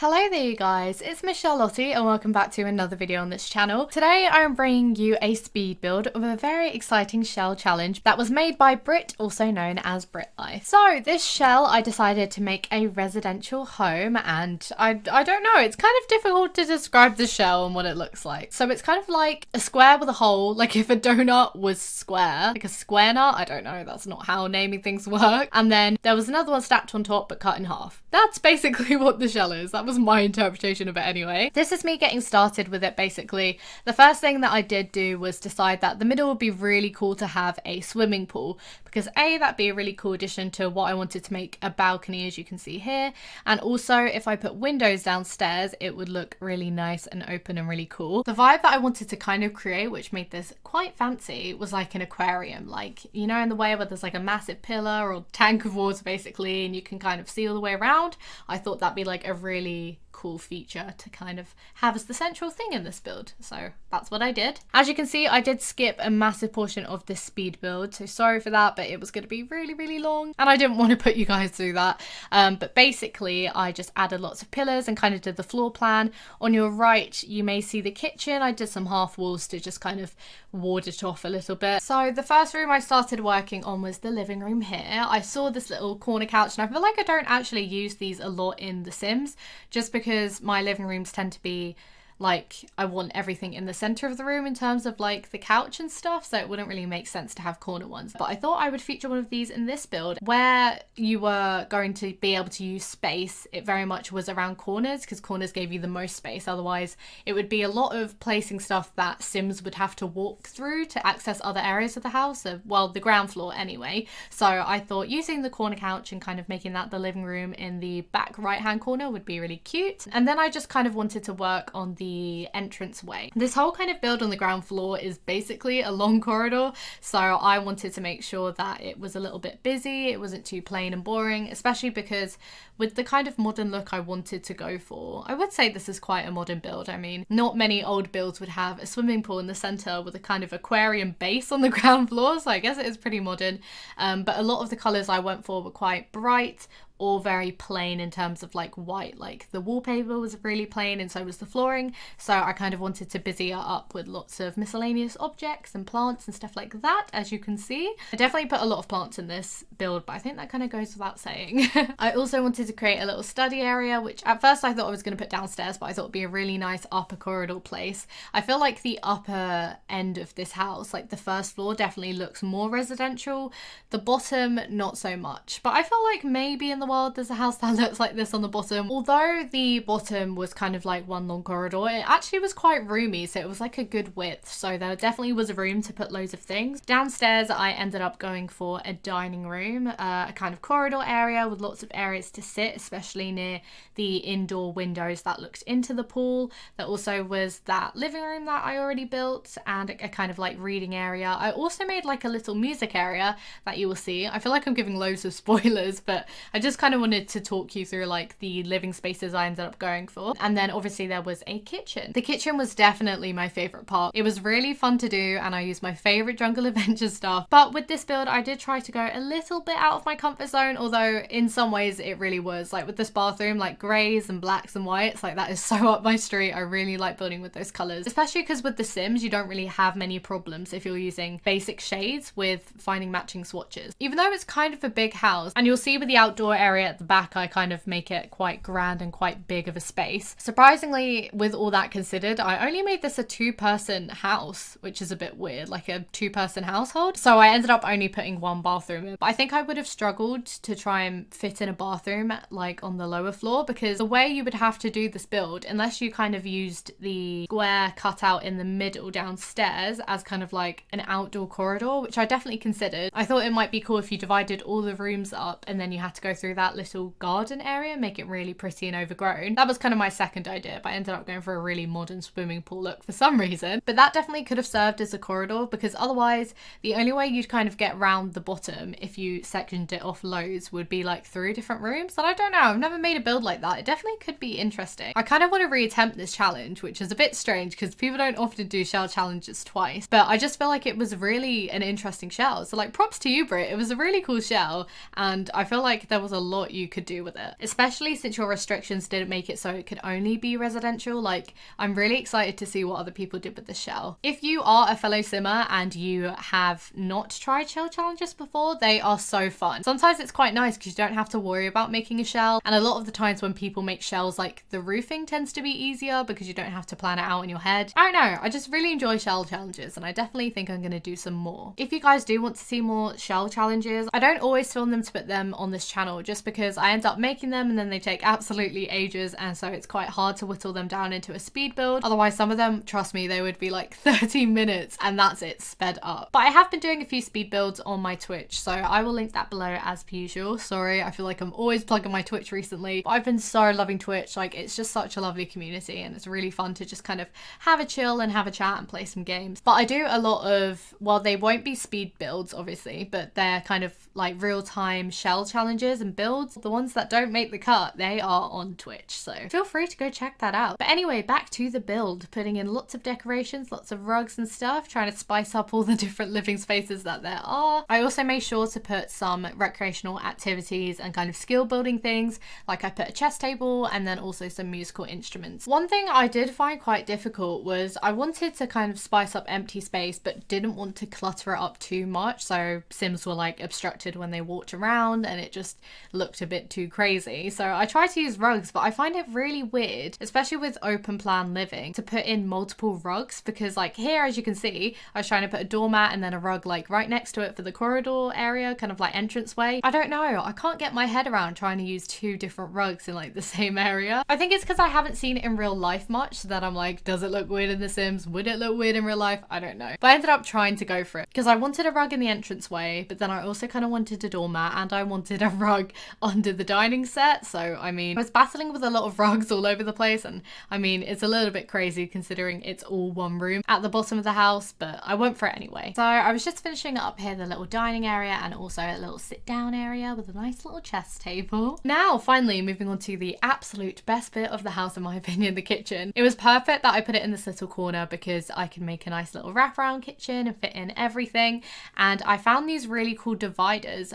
Hello there you guys, it's Michelle Lottie and welcome back to another video on this channel. Today I am bringing you a speed build of a very exciting shell challenge that was made by Britt, also known as Brittlife. So this shell I decided to make a residential home, and I don't know, it's kind of difficult to describe the shell and what it looks like. So it's kind of like a square with a hole, like if a donut was square, like a square nut, I don't know, that's not how naming things work. And then there was another one stacked on top but cut in half. That's basically what the shell is. That was my interpretation of it anyway. This is me getting started with it basically. The first thing that I did do was decide that the middle would be really cool to have a swimming pool, because A, that'd be a really cool addition to what I wanted to make a balcony, as you can see here, and also if I put windows downstairs it would look really nice and open and really cool. The vibe that I wanted to kind of create, which made this quite fancy, was like an aquarium, like, you know, in the way where there's like a massive pillar or tank of water basically and you can kind of see all the way around. I thought that'd be like a really cool feature to kind of have as the central thing in this build, so that's what I did. As you can see, I did skip a massive portion of this speed build, so sorry for that, but it was going to be really long and I didn't want to put you guys through that. But basically I just added lots of pillars and kind of did the floor plan. On your right you may see the kitchen. I did some half walls to just kind of ward it off a little bit. So the first room I started working on was the living room here. I saw this little corner couch and I feel like I don't actually use these a lot in The Sims, just because my living rooms tend to be like, I want everything in the center of the room in terms of like the couch and stuff, so it wouldn't really make sense to have corner ones. But I thought I would feature one of these in this build. Where you were going to be able to use space, it very much was around corners, because corners gave you the most space. Otherwise it would be a lot of placing stuff that Sims would have to walk through to access other areas of the house, well, the ground floor anyway. So I thought using the corner couch and kind of making that the living room in the back right hand corner would be really cute. And then I just kind of wanted to work on the entrance way. This whole kind of build on the ground floor is basically a long corridor, so I wanted to make sure that it was a little bit busy, it wasn't too plain and boring, especially because with the kind of modern look I wanted to go for, I would say this is quite a modern build. I mean, not many old builds would have a swimming pool in the center with a kind of aquarium base on the ground floor, so I guess it is pretty modern. But a lot of the colors I went for were quite bright, or very plain in terms of like white. Like the wallpaper was really plain and so was the flooring, so I kind of wanted to busy it up with lots of miscellaneous objects and plants and stuff like that, as you can see. I definitely put a lot of plants in this build, but I think that kind of goes without saying. I also wanted to create a little study area, which at first I thought I was going to put downstairs, but I thought it'd be a really nice upper corridor place. I feel like the upper end of this house, like the first floor, definitely looks more residential, the bottom not so much, but I feel like maybe in the world there's a house that looks like this on the bottom. Although the bottom was kind of like one long corridor, it actually was quite roomy, so it was like a good width, so there definitely was a room to put loads of things. Downstairs I ended up going for a dining room, a kind of corridor area with lots of areas to sit, especially near the indoor windows that looked into the pool. There also was that living room that I already built and a kind of like reading area. I also made like a little music area that you will see. I feel like I'm giving loads of spoilers, but I just kind of wanted to talk you through like the living spaces I ended up going for. And then obviously there was a kitchen. The kitchen was definitely my favorite part. It was really fun to do and I used my favorite Jungle Adventure stuff. But with this build I did try to go a little bit out of my comfort zone, although in some ways it really was. Like with this bathroom, like greys and blacks and whites, like that is so up my street. I really like building with those colors, especially because with The Sims you don't really have many problems if you're using basic shades with finding matching swatches. Even though it's kind of a big house, and you'll see with the outdoor area at the back I kind of make it quite grand and quite big of a space. Surprisingly, with all that considered, I only made this a two-person house, which is a bit weird, like a two-person household. So I ended up only putting one bathroom in. But I think I would have struggled to try and fit in a bathroom like on the lower floor, because the way you would have to do this build, unless you kind of used the square cutout in the middle downstairs as kind of like an outdoor corridor, which I definitely considered. I thought it might be cool if you divided all the rooms up and then you had to go through that little garden area, make it really pretty and overgrown. That was kind of my second idea, but I ended up going for a really modern swimming pool look for some reason. But that definitely could have served as a corridor, because otherwise the only way you'd kind of get round the bottom if you sectioned it off loads would be like through different rooms. And I don't know, I've never made a build like that. It definitely could be interesting. I kind of want to reattempt this challenge, which is a bit strange because people don't often do shell challenges twice, but I just feel like it was really an interesting shell. So like props to you, Britt. It was a really cool shell and I feel like there was a lot you could do with it, especially since your restrictions didn't make it so it could only be residential. Like, I'm really excited to see what other people did with the shell. If you are a fellow simmer and you have not tried shell challenges before, they are so fun. Sometimes it's quite nice because you don't have to worry about making a shell, and a lot of the times when people make shells, like the roofing tends to be easier because you don't have to plan it out in your head. I don't know, I just really enjoy shell challenges and I definitely think I'm going to do some more. If you guys do want to see more shell challenges, I don't always film them to put them on this channel just because I end up making them and then they take absolutely ages, and so it's quite hard to whittle them down into a speed build. Otherwise, some of them, trust me, they would be like 30 minutes and that's it, sped up. But I have been doing a few speed builds on my Twitch, so I will link that below as per usual. Sorry, I feel like I'm always plugging my Twitch recently, but I've been so loving Twitch. Like, it's just such a lovely community and it's really fun to just kind of have a chill and have a chat and play some games. But I do a lot of, well, they won't be speed builds obviously, but they're kind of like real-time shell challenges and builds. The ones that don't make the cut, they are on Twitch, so feel free to go check that out. But anyway, back to the build, putting in lots of decorations, lots of rugs and stuff, trying to spice up all the different living spaces that there are. I also made sure to put some recreational activities and kind of skill building things, like I put a chess table and then also some musical instruments. One thing I did find quite difficult was I wanted to kind of spice up empty space but didn't want to clutter it up too much, so Sims were like obstructed when they walked around and it just looked a bit too crazy. So I tried to use rugs, but I find it really weird, especially with open plan living, to put in multiple rugs, because like here, as you can see, I was trying to put a doormat and then a rug like right next to it for the corridor area, kind of like entranceway. I don't know, I can't get my head around trying to use two different rugs in like the same area. I think it's because I haven't seen it in real life much, so that I'm like, does it look weird in The Sims? Would it look weird in real life? I don't know. But I ended up trying to go for it because I wanted a rug in the entranceway, but then I also kind of wanted a doormat and I wanted a rug under the dining set. So I mean, I was battling with a lot of rugs all over the place, and I mean, it's a little bit crazy considering it's all one room at the bottom of the house, but I went for it anyway. So I was just finishing up here the little dining area and also a little sit down area with a nice little chess table. Now finally moving on to the absolute best bit of the house in my opinion, the kitchen. It was perfect that I put it in this little corner because I can make a nice little wraparound kitchen and fit in everything. And I found these really cool dividers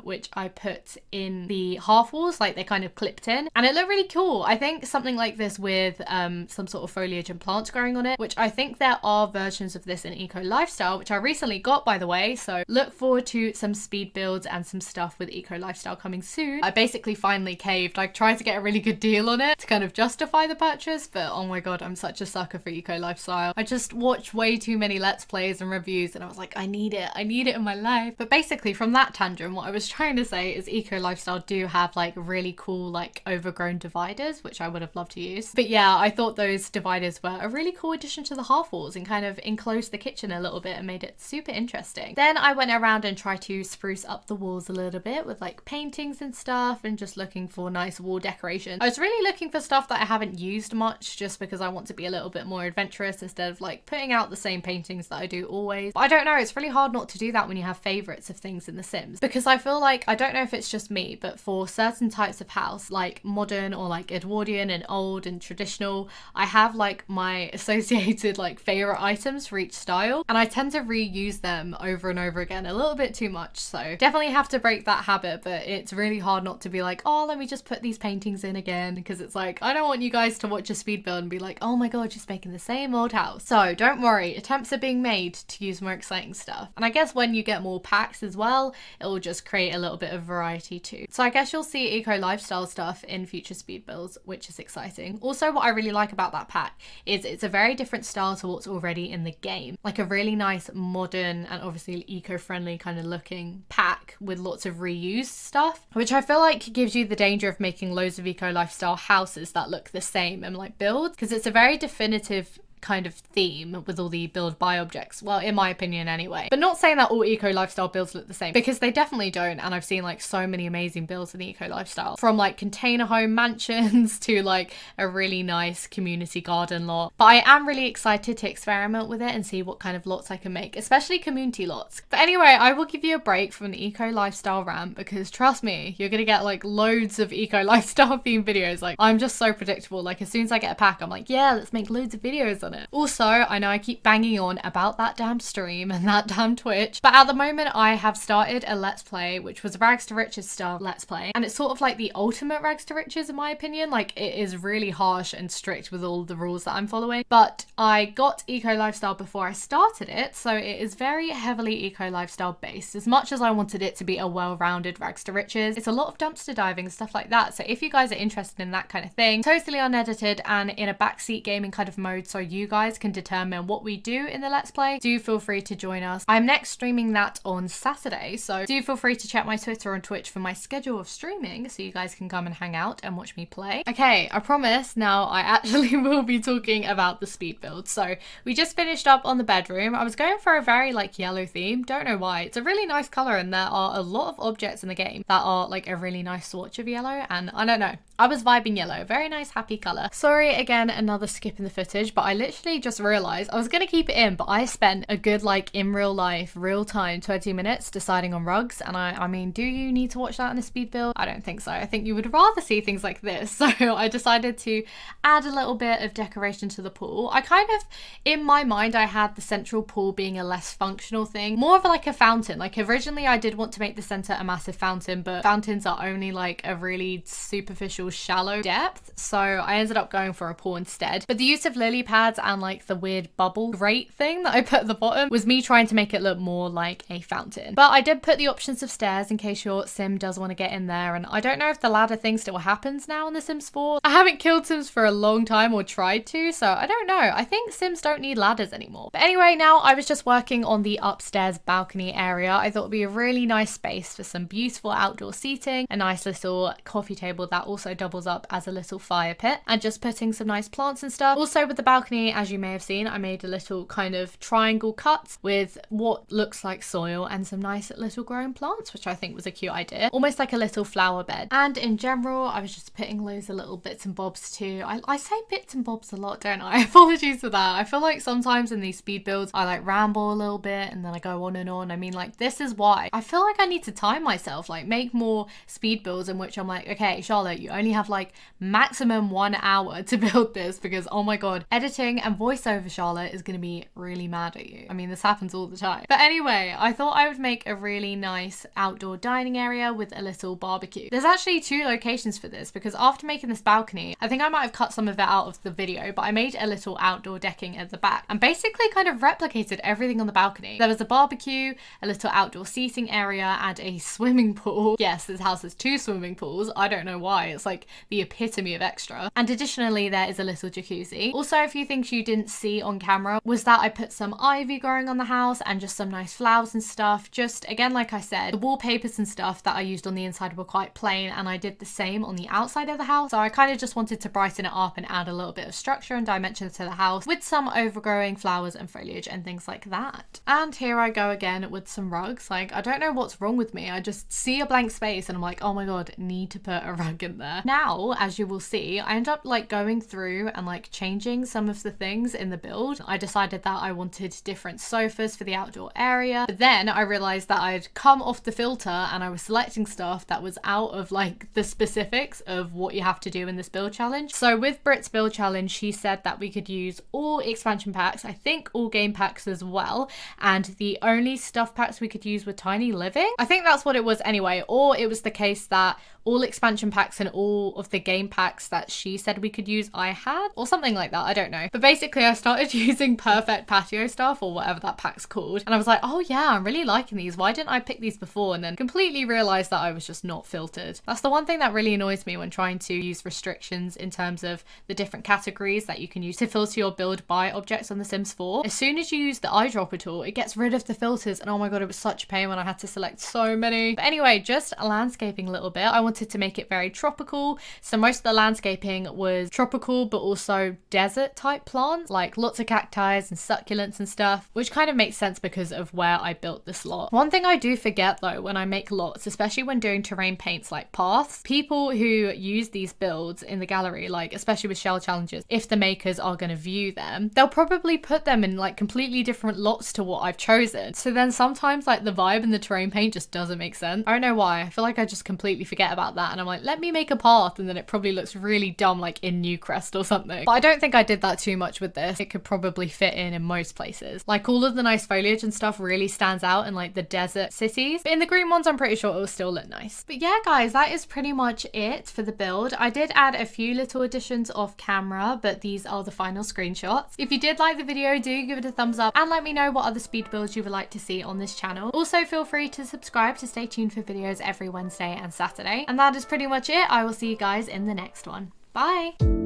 which I put in the half walls, like they kind of clipped in, and it looked really cool. I think something like this with some sort of foliage and plants growing on it, which I think there are versions of this in Eco Lifestyle, which I recently got by the way, so look forward to some speed builds and some stuff with Eco Lifestyle coming soon. I basically finally caved. I tried to get a really good deal on it to kind of justify the purchase, but oh my god, I'm such a sucker for Eco Lifestyle. I just watched way too many Let's Plays and reviews and I was like, I need it in my life. But basically from that tangent, what I was trying to say is Eco Lifestyle do have like really cool like overgrown dividers, which I would have loved to use. But yeah, I thought those dividers were a really cool addition to the half walls and kind of enclosed the kitchen a little bit and made it super interesting. Then I went around and tried to spruce up the walls a little bit with like paintings and stuff and just looking for nice wall decoration. I was really looking for stuff that I haven't used much just because I want to be a little bit more adventurous instead of like putting out the same paintings that I do always. But I don't know, it's really hard not to do that when you have favorites of things in The Sims, because I feel like, I don't know if it's just me, but for certain types of house, like modern or like Edwardian and old and traditional, I have like my associated like favorite items for each style, and I tend to reuse them over and over again a little bit too much. So definitely have to break that habit, but it's really hard not to be like, oh, let me just put these paintings in again, because it's like, I don't want you guys to watch a speed build and be like, oh my god, she's making the same old house. So don't worry, attempts are being made to use more exciting stuff, and I guess when you get more packs as well, it will just create a little bit of variety too. So I guess you'll see Eco Lifestyle stuff in future speed builds, which is exciting. Also, what I really like about that pack is it's a very different style to what's already in the game, like a really nice modern and obviously eco-friendly kind of looking pack with lots of reused stuff, which I feel like gives you the danger of making loads of Eco Lifestyle houses that look the same and like builds, because it's a very definitive kind of theme with all the build by objects, well, in my opinion anyway. But not saying that all Eco Lifestyle builds look the same, because they definitely don't, and I've seen like so many amazing builds in Eco Lifestyle, from like container home mansions to like a really nice community garden lot. But I am really excited to experiment with it and see what kind of lots I can make, especially community lots. But anyway, I will give you a break from the Eco Lifestyle rant, because trust me, you're gonna get like loads of Eco Lifestyle themed videos. Like, I'm just so predictable. Like, as soon as I get a pack, I'm like, yeah, let's make loads of videos on it. Also, I know I keep banging on about that damn stream and that damn Twitch, but at the moment I have started a Let's Play, which was a Rags to Riches style Let's Play, and it's sort of like the ultimate Rags to Riches in my opinion. Like, it is really harsh and strict with all the rules that I'm following, but I got Eco Lifestyle before I started it, so it is very heavily Eco Lifestyle based, as much as I wanted it to be a well-rounded Rags to Riches. It's a lot of dumpster diving and stuff like that, so if you guys are interested in that kind of thing, totally unedited and in a backseat gaming kind of mode, so you guys can determine what we do in the Let's Play, do feel free to join us. I'm next streaming that on Saturday, so do feel free to check my Twitter and Twitch for my schedule of streaming so you guys can come and hang out and watch me play. Okay, I promise now I actually will be talking about the speed build. So we just finished up on the bedroom. I was going for a very like yellow theme, don't know why. It's a really nice color and there are a lot of objects in the game that are like a really nice swatch of yellow, and I don't know, I was vibing yellow. Very nice happy color. Sorry again, another skip in the footage, but I literally just realized I was gonna keep it in, but I spent a good like in real life, real time 20 minutes deciding on rugs, and I mean, do you need to watch that in a speed build? I don't think so. I think you would rather see things like this. So I decided to add a little bit of decoration to the pool. I kind of, in my mind, I had the central pool being a less functional thing, more of like a fountain. Like originally I did want to make the center a massive fountain, but fountains are only like a really superficial, shallow depth, so I ended up going for a pool instead. But the use of lily pads and like the weird bubble grate thing that I put at the bottom was me trying to make it look more like a fountain. But I did put the options of stairs in case your sim does want to get in there, and I don't know if the ladder thing still happens now in The Sims 4. I haven't killed Sims for a long time or tried to, so I don't know. I think Sims don't need ladders anymore. But anyway, now I was just working on the upstairs balcony area. I thought it'd be a really nice space for some beautiful outdoor seating, a nice little coffee table that also doubles up as a little fire pit, and just putting some nice plants and stuff. Also with the balcony, as you may have seen, I made a little kind of triangle cut with what looks like soil and some nice little growing plants, which I think was a cute idea. Almost like a little flower bed. And in general, I was just putting loads of little bits and bobs too. I say bits and bobs a lot, don't I? Apologies for that. I feel like sometimes in these speed builds, I like ramble a little bit and then I go on and on. I mean, like, this is why. I feel like I need to time myself, like make more speed builds in which I'm like, okay, Charlotte, you only have like maximum 1 hour to build this, because oh my god, editing and voiceover Charlotte is gonna be really mad at you. I mean, this happens all the time. But anyway, I thought I would make a really nice outdoor dining area with a little barbecue. There's actually 2 locations for this, because after making this balcony, I think I might have cut some of it out of the video, but I made a little outdoor decking at the back and basically kind of replicated everything on the balcony. There was a barbecue, a little outdoor seating area, and a swimming pool. Yes, this house has 2 swimming pools. I don't know why. It's like the epitome of extra. And additionally, there is a little jacuzzi. Also, a few things you didn't see on camera was that I put some ivy growing on the house and just some nice flowers and stuff. Just again, like I said, the wallpapers and stuff that I used on the inside were quite plain, and I did the same on the outside of the house. So I kind of just wanted to brighten it up and add a little bit of structure and dimension to the house with some overgrowing flowers and foliage and things like that. And here I go again with some rugs. Like, I don't know what's wrong with me. I just see a blank space and I'm like, oh my god, need to put a rug in there. Now, as you will see, I end up like going through and like changing some of the things in the build. I decided that I wanted different sofas for the outdoor area, but then I realized that I'd come off the filter and I was selecting stuff that was out of like the specifics of what you have to do in this build challenge. So with Brit's build challenge, she said that we could use all expansion packs, I think all game packs as well, and the only stuff packs we could use were tiny living. I think that's what it was anyway, or it was the case that all expansion packs and all of the game packs that she said we could use I had, or something like that, I don't know. But basically I started using perfect patio stuff, or whatever that pack's called, and I was like, oh yeah, I'm really liking these, why didn't I pick these before? And then completely realized that I was just not filtered. That's the one thing that really annoys me when trying to use restrictions in terms of the different categories that you can use to filter your build by objects on The Sims 4. As soon as you use the eyedropper tool, it gets rid of the filters, and oh my god, it was such a pain when I had to select so many. But anyway, just landscaping a little bit. I wanted to make it very tropical, so most of the landscaping was tropical but also desert type plants, like lots of cacti and succulents and stuff, which kind of makes sense because of where I built this lot. One thing I do forget though when I make lots, especially when doing terrain paints like paths, people who use these builds in the gallery, like especially with shell challenges, if the makers are going to view them, they'll probably put them in like completely different lots to what I've chosen. So then sometimes like the vibe in the terrain paint just doesn't make sense. I don't know why. I feel like I just completely forget about that, and I'm like, let me make a path path and then it probably looks really dumb like in Newcrest or something. But I don't think I did that too much with this. It could probably fit in most places. Like all of the nice foliage and stuff really stands out in like the desert cities. But in the green ones, I'm pretty sure it will still look nice. But yeah, guys, that is pretty much it for the build. I did add a few little additions off camera, but these are the final screenshots. If you did like the video, do give it a thumbs up and let me know what other speed builds you would like to see on this channel. Also, feel free to subscribe to stay tuned for videos every Wednesday and Saturday. And that is pretty much it. I will see you guys in the next one. Bye!